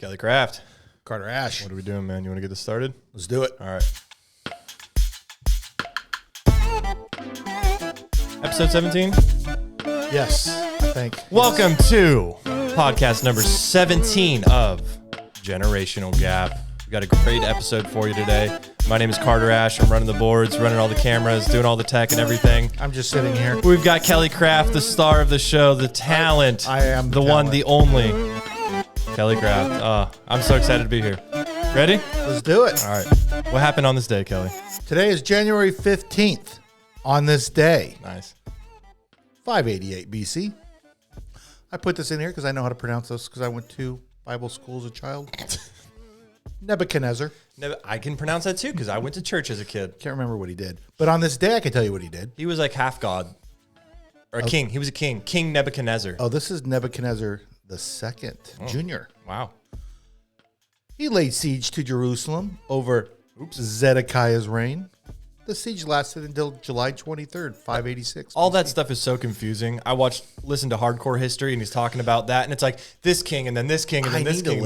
Kelly Craft. Carter Ash. What are we doing, man? You want to get this started? Let's do it. All right. Episode 17? Yes, I think. Welcome to podcast number 17 of Generational Gap. We got a great episode for you today. My name is Carter Ash. I'm running the boards, running all the cameras, doing all the tech and everything. I'm just sitting here. We've got Kelly Craft, the star of the show, the talent. I am the one, the only. Kelly Craft. I'm so excited to be here. Ready? Let's do it. All right. What happened on this day, Kelly? Today is January 15th. On this day, Nice. 588 BC. I put this in here because I know how to pronounce this because I went to Bible school as a child. Nebuchadnezzar. I can pronounce that too because I went to church as a kid. Can't remember what he did. But on this day, I can tell you what he did. He was like half god. Or a king. He was a king. King Nebuchadnezzar. Oh, this is Nebuchadnezzar the Second, Jr. Wow. He laid siege to Jerusalem over Zedekiah's reign. The siege lasted until July 23rd, 586. All that stuff is so confusing. I listened to Hardcore History, and he's talking about that, and it's like this king, and then this king, and then this king.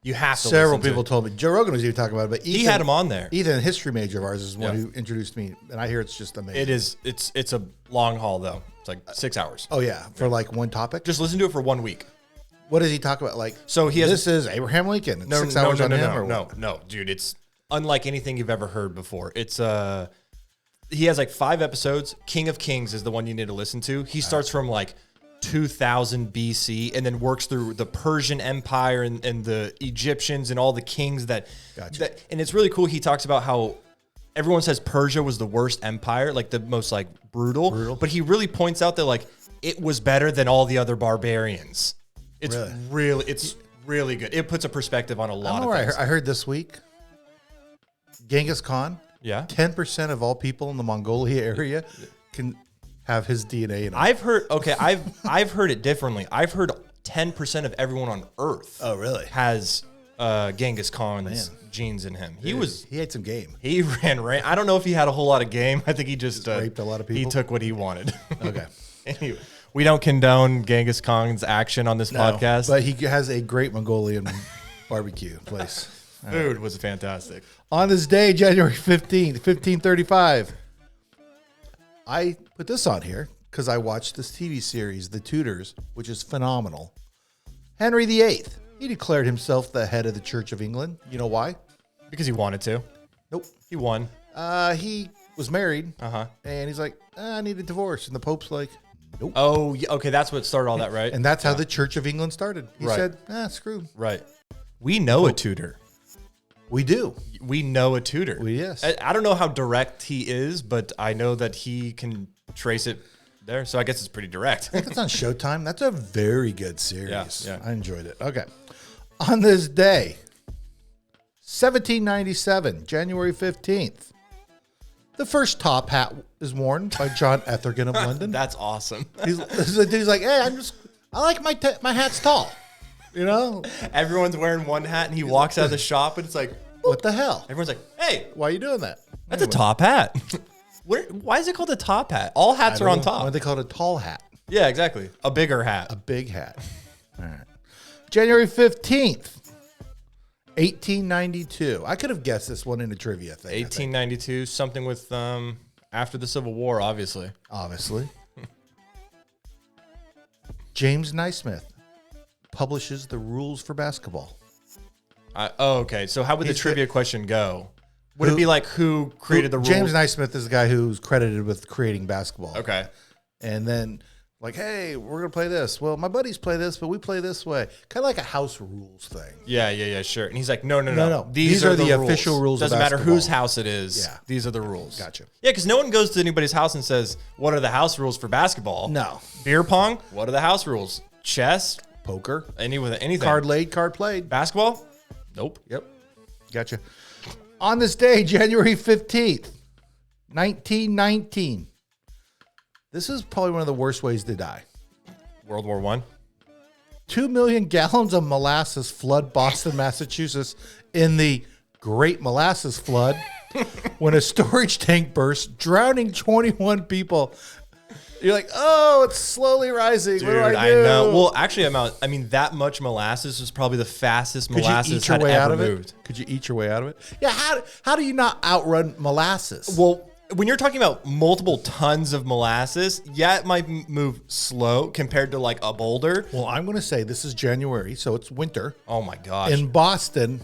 You have to. Several listen people told me. Joe Rogan was even talking about it, but Ethan, he had him on there. Ethan, a history major of ours, is one who introduced me, and I hear it's just amazing. It is. It's a long haul though. It's like 6 hours. Oh yeah, for like one topic. Just listen to it for 1 week. What does he talk about? Like, so he has. This is Abraham Lincoln. It's no, 6 hours on him. No, dude. It's unlike anything you've ever heard before. It's he has like 5 episodes. King of Kings is the one you need to listen to. He starts from like 2000 BC and then works through the Persian Empire and the Egyptians and all the kings that, and it's really cool. He talks about how everyone says Persia was the worst empire, like the most like brutal. But he really points out that like it was better than all the other barbarians. It's really good. It puts a perspective on a lot of things. I heard this week, Genghis Khan. Yeah, 10% of all people in the Mongolia area can have his DNA in it. I've heard it differently. I've heard 10% of everyone on Earth. Oh, really? Has Genghis Khan's genes in him. He had some game. He ran. I don't know if he had a whole lot of game. I think he just raped a lot of people. He took what he wanted. Okay. Anyway, we don't condone Genghis Khan's action on this podcast, but he has a great Mongolian barbecue place. Food was fantastic. On this day, January 15th, 1535, I put this on here because I watched this TV series, The Tudors, which is phenomenal. Henry VIII, he declared himself the head of the Church of England. You know why? Because he wanted to. Nope. He won. He was married, and he's like, I need a divorce. And the Pope's like, nope. Oh, okay, that's what started all that, right? And that's how the Church of England started. He said, screw. Right. We know a Tudor. We do. We know a Tudor. Yes. I don't know how direct he is, but I know that he can trace it there. So I guess it's pretty direct. I think it's on Showtime. That's a very good series. Yeah. I enjoyed it. Okay. On this day, 1797, January 15th, the first top hat is worn by John Ethergin of London. That's awesome. He's like, hey, I like my hat's tall. You know, everyone's wearing one hat, and he walks out of the shop, and it's like, what the hell? Everyone's like, hey, why are you doing that? That's a top hat. Why is it called a top hat? All hats are on top. Why do they call it a tall hat? Yeah, exactly. A bigger hat. A big hat. All right. January 15th, 1892. I could have guessed this one in a trivia thing. 1892, something with after the Civil War, obviously. James Naismith publishes the rules for basketball. Okay. So how would the trivia question go? Would it be like who created the rules? James Naismith is the guy who's credited with creating basketball. Okay. And then like, hey, we're going to play this. Well, my buddies play this, but we play this way. Kind of like a house rules thing. Yeah, sure. And he's like, no. These are the official rules of basketball. Doesn't matter whose house it is. Yeah. These are the rules. Gotcha. Yeah, because no one goes to anybody's house and says, what are the house rules for basketball? No. Beer pong? What are the house rules? Chess? Poker? Anything. Card laid, card played. Basketball? Nope. Yep. Gotcha. On this day, January 15th, 1919. This is probably one of the worst ways to die. World War I? 2 million gallons of molasses flood Boston, Massachusetts in the Great Molasses Flood when a storage tank burst, drowning 21 people. You're like, oh, it's slowly rising. Dude, what do I I do? know. Well, actually, that much molasses was probably the fastest molasses had ever moved. Could you eat your way out of it? Yeah. How do you not outrun molasses? Well, when you're talking about multiple tons of molasses, yeah, it might move slow compared to like a boulder. Well, I'm going to say this is January, so it's winter. Oh my gosh. In Boston,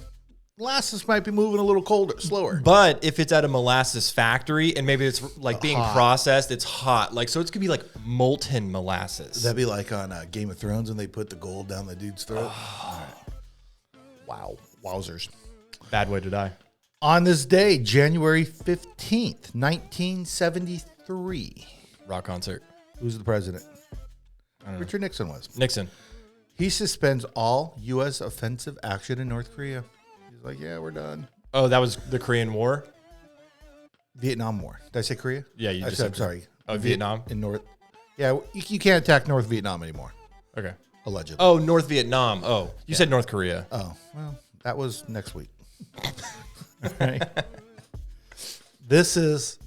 molasses might be moving a little slower. But if it's at a molasses factory and maybe it's like being processed, it's hot. Like, so it's gonna be like molten molasses. That'd be like on Game of Thrones when they put the gold down the dude's throat. All right. Wow. Wowzers. Bad way to die. On this day, January 15th, 1973. Rock concert. Who's the president? Richard Nixon was. Nixon. He suspends all U.S. offensive action in North Korea. He's like, yeah, we're done. Oh, that was the Korean War? Vietnam War. Did I say Korea? Yeah, you just said. I'm sorry. Oh, Vietnam? In North. Yeah, you can't attack North Vietnam anymore. Okay. Allegedly. Oh, North Vietnam. Oh, you said North Korea. Oh, well, that was next week. All right. This is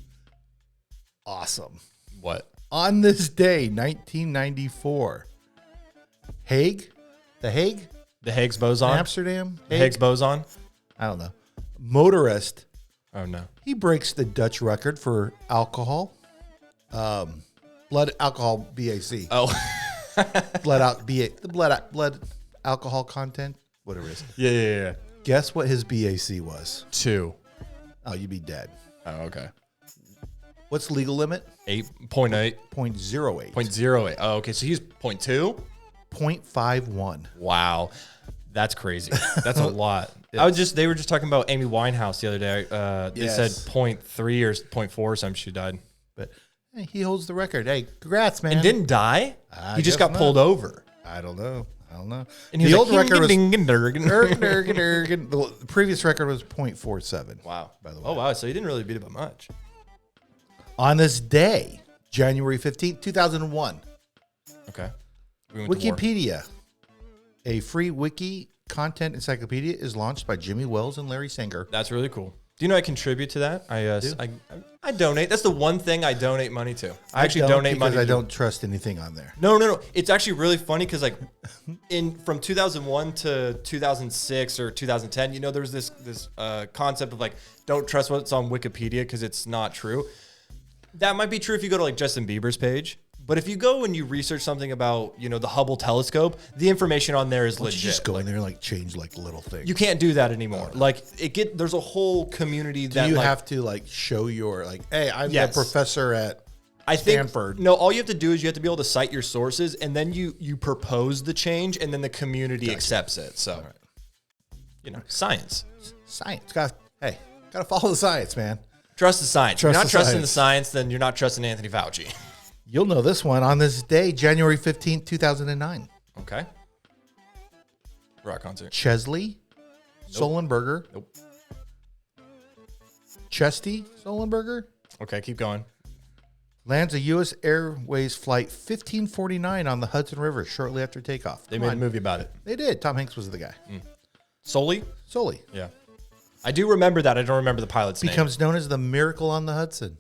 awesome. What? On this day, 1994, The Hague? The Higgs boson? Amsterdam? The Higgs boson? I don't know. Motorist. Oh, no. He breaks the Dutch record for alcohol. Blood alcohol BAC. Oh. blood alcohol content, whatever it is. Yeah. Guess what his BAC was? 2. Oh, you'd be dead. Oh, okay. What's the legal limit? 8.8. 0.08. 0.08. Oh, okay. So he's 0.2? 0.51. Wow. That's crazy. That's a lot. They were just talking about Amy Winehouse the other day. They said 0.3 or 0.4 or something. She died. But hey, he holds the record. Hey, congrats, man. And didn't die? I He just guess got pulled over. I don't know. And the old record was was the previous record was 0.47. Wow. By the way. Oh, wow. So he didn't really beat it by much. On this day, January 15th, 2001. Okay. We went to war. Wikipedia, a free wiki content encyclopedia, is launched by Jimmy Wells and Larry Sanger. That's really cool. Do you know I contribute to that? I donate. That's the one thing I donate money to. I actually donate money. Because I don't trust anything on there. No. It's actually really funny because like from 2001 to 2006 or 2010, there was this concept of like, don't trust what's on Wikipedia because it's not true. That might be true if you go to like Justin Bieber's page. But if you go and you research something about, the Hubble telescope, the information on there is legit. You just go in there and like change like little things. You can't do that anymore. Like there's a whole community that you have to like show your like, hey, I'm a professor at Stanford. No, all you have to do is you have to be able to cite your sources, and then you propose the change, and then the community accepts it. So, science. Science. Gotta follow the science, man. Trust the science. If you're not trusting the science, then you're not trusting Anthony Fauci. You'll know this one on this day, January 15th, 2009. Okay. Rock concert. Chesley Sullenberger. Nope. Chesty Sullenberger. Okay, keep going. Lands a U.S. Airways flight 1549 on the Hudson River shortly after takeoff. They made a movie about it. They did. Tom Hanks was the guy. Sully? Yeah. I do remember that. I don't remember the pilot's name. Becomes known as the Miracle on the Hudson.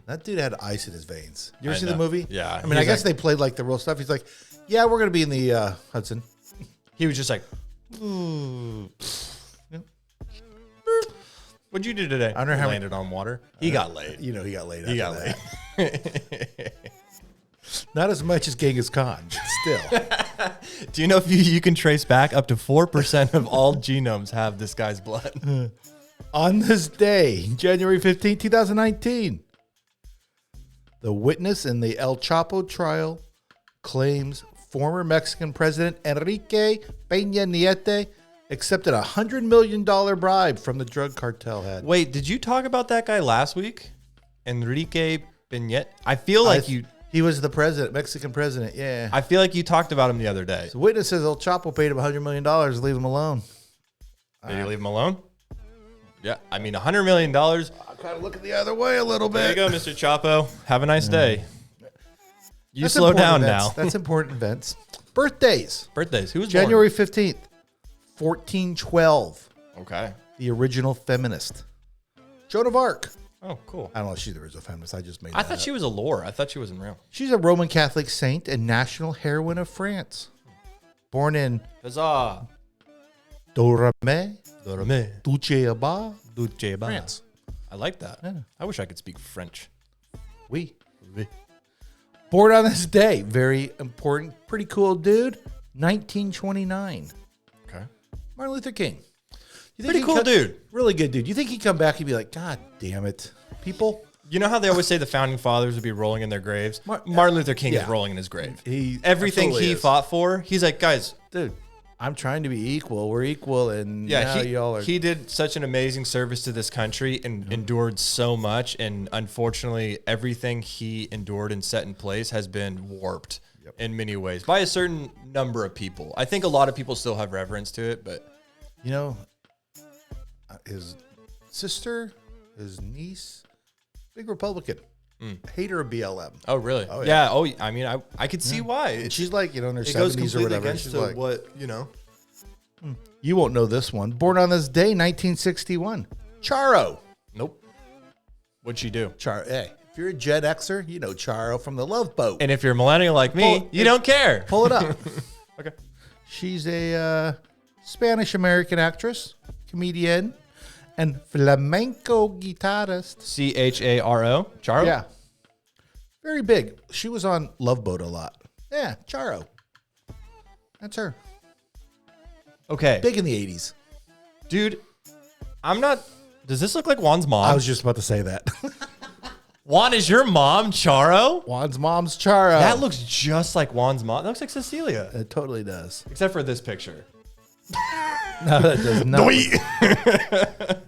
That dude had ice in his veins. You ever see the movie? Yeah. I mean, I guess they played like the real stuff. He's like, yeah, we're going to be in the Hudson. He was just like, what'd you do today? I don't know how landed on water. He got laid. He got laid. He got laid. Not as much as Genghis Khan, but still. Do you know if you can trace back up to 4% of all genomes have this guy's blood? On this day, January 15, 2019, the witness in the El Chapo trial claims former Mexican President Enrique Peña Nieto accepted a $100 million bribe from the drug cartel head. Wait, did you talk about that guy last week? Enrique Peña? I feel like he was the president, Mexican president, yeah. I feel like you taled about him the other day. The witness says El Chapo paid him $100 million to leave him alone. Did you leave him alone? Yeah, I mean, $100 million. I'm kind of looking the other way a little bit. There you go, Mr. Chapo. Have a nice day. You slow down now. That's important events. Birthdays. Birthdays. Who was January 15th, 1412. Okay. The original feminist. Joan of Arc. Oh, cool. I don't know if she's the original feminist. I just made. I thought she was a lore. I thought she wasn't real. She's a Roman Catholic saint and national heroine of France. Born in Huzzah. Dorame, Dorame. Duce-Aba, Duce ba. France. I like that. Yeah. I wish I could speak French. Oui. Born on this day. Very important. Pretty cool dude. 1929. Okay. Martin Luther King. You think Pretty he'd cool dude. Really good dude. You think he'd come back and be like, God damn it, people? You know how they always say the founding fathers would be rolling in their graves? Martin Luther King is rolling in his grave. Everything he fought for, he's like, guys, dude, I'm trying to be equal. We're equal, and now y'all are. He did such an amazing service to this country and endured so much. And unfortunately, everything he endured and set in place has been warped in many ways by a certain number of people. I think a lot of people still have reverence to it, but you know, his sister, his niece, big Republican, hater of BLM. Oh, really? Oh, yeah. Oh, I mean, I could see why. She's like, in her it goes 70s or completely whatever. against She's to like, what, you know. You won't know this one. Born on this day, 1961. Charo. Nope. What'd she do? Charo. Hey, if you're a Gen Xer, you know Charo from The Love Boat. And if you're a millennial like me, you don't care. Pull it up. Okay. She's a Spanish-American actress, comedian, and flamenco guitarist. Charo? Charo? Yeah. Very big. She was on Love Boat a lot. Yeah, Charo. That's her. Okay. Big in the 80s. Dude, I'm not... Does this look like Juan's mom? I was just about to say that. Juan, is your mom Charo? Juan's mom's Charo. That looks just like Juan's mom. That looks like Cecilia. It totally does. Except for this picture. No, that does not.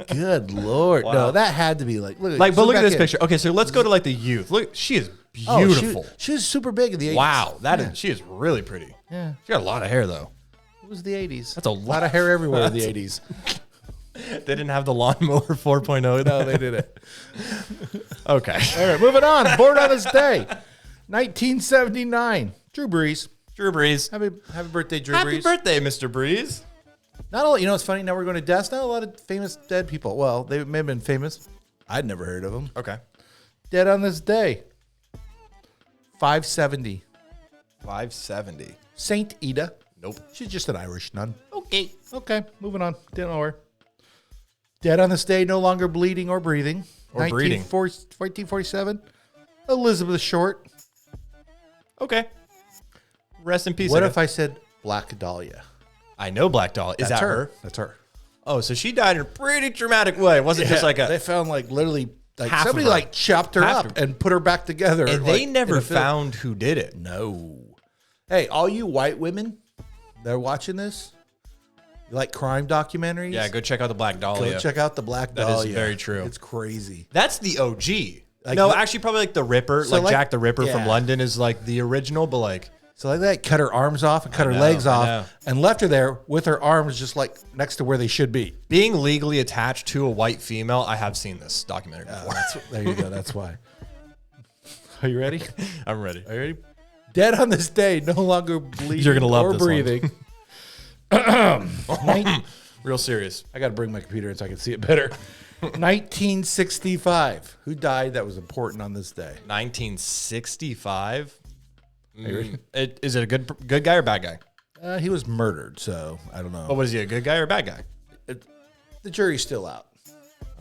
Good Lord. Wow. No, that had to be like... Look, Like, but zoom look at back this in. picture. Okay, so let's go to like the youth. Look, she is Oh, beautiful. she was super big in the 80s. Wow, she is really pretty. Yeah. She got a lot of hair though. It was the 80s. That's a lot of hair everywhere in the 80s. They didn't have the lawnmower 4.0. No, they didn't. Okay. All right, moving on. Born on this day, 1979. Drew Brees. Drew Brees. Happy birthday, Drew Happy Brees. birthday, Mr. Brees. Not all. You know, it's funny. Now we're going to deaths. Not a lot of famous dead people. Well, they may have been famous. I'd never heard of them. Okay. Dead on this day, 570. 570. Saint Ida. Nope. She's just an Irish nun. Okay. Okay, moving on. Didn't know her. Dead on this day, no longer bleeding or breathing. Or breeding. 1947. Elizabeth Short. Okay. Rest in peace. What I if I said Black Dahlia? I know Black Doll. Is That's that her? That's her. Oh, so she died in a pretty dramatic way. It wasn't just like They a... found like literally like Half of somebody her. like chopped her Half up her. and put her back together. And like, they in never a film. found who did it. No. Hey, all you white women that are watching this, you like crime documentaries? Yeah, go check out the Black Dahlia. Go check out the Black That Dahlia. is very true. It's crazy. That's the OG. Like no, the- actually, probably like the Ripper, So like Jack the Ripper from yeah. London is like the original, but like... So like that, cut her arms off and cut her know, legs I off know. and left her there with her arms just like next to where they should be. Being legally attached to a white female, I have seen this documentary before. There you go. That's why. Are you ready? I'm ready. Are you ready? Dead on this day, no longer bleeding You're gonna love or this one. breathing. Real serious. I got to bring my computer in so I can see it better. 1965. Who died that was important on this day? 1965. you ready? Is it a good guy or bad guy? He was murdered, so I don't know. But was he a good guy or a bad guy? The jury's still out.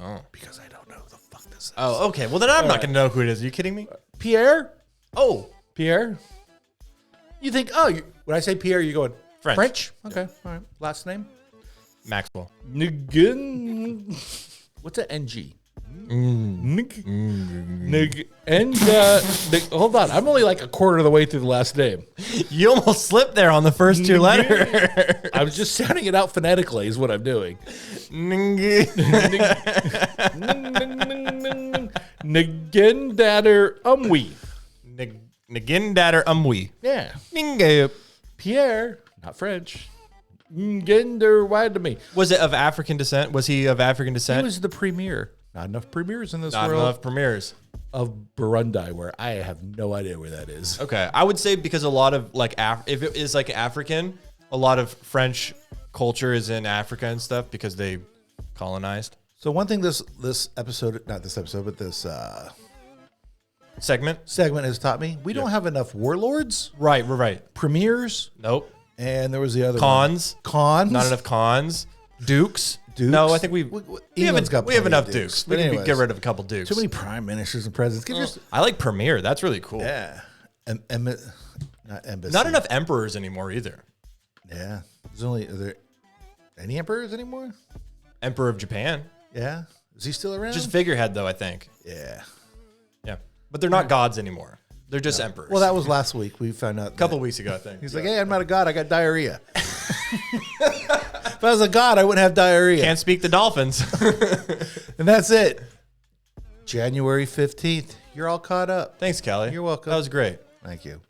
Oh. Because I don't know who the fuck this is. Oh, okay. Well, then I'm not going to know who it is. Are you kidding me? Pierre? Oh, Pierre? You think, when I say Pierre, you're going French. Okay, all right. Last name? Maxwell. Nigin. What's an NG? Hold on. I'm only like a quarter of the way through the last name. You almost slipped there on the first two letters. I'm just sounding it out phonetically is what I'm doing. Nagendader Umwi. Nagindader Umwi. Yeah. Ninga. Pierre, not French. Ngender Wadami. Was it of African descent? Was he of African He descent? was the premier. Not enough premiers in this Not world. enough premieres. Of Burundi, where I have no idea where that is. Okay, I would say because a lot of like if it is like African, a lot of French culture is in Africa and stuff because they colonized. So one thing this episode, not this episode, but this Segment. segment has taught me, we don't have enough warlords, Right. premiers, Nope. and there was the other Cons. one. Cons. Not enough cons. Dukes. Dukes. No, I think we England's got we have plenty of enough dukes. But We can anyways, get rid of a couple dukes. too many prime ministers and presidents. Give yours- I like premier. That's really cool. yeah. Not embassy. Not enough emperors anymore either. Yeah. Are there any emperors anymore? Emperor of Japan. Yeah. Is he still around? Just figurehead though, I think. yeah. Yeah. But they're not gods anymore. They're just emperors. Well, that was last week. We found out. a couple weeks ago, I think. He's like, hey, I'm not a god. I got diarrhea. If I was a god, I wouldn't have diarrhea. Can't speak the dolphins. And that's it. January 15th. You're all caught up. Thanks, Callie. You're welcome. That was great. Thank you.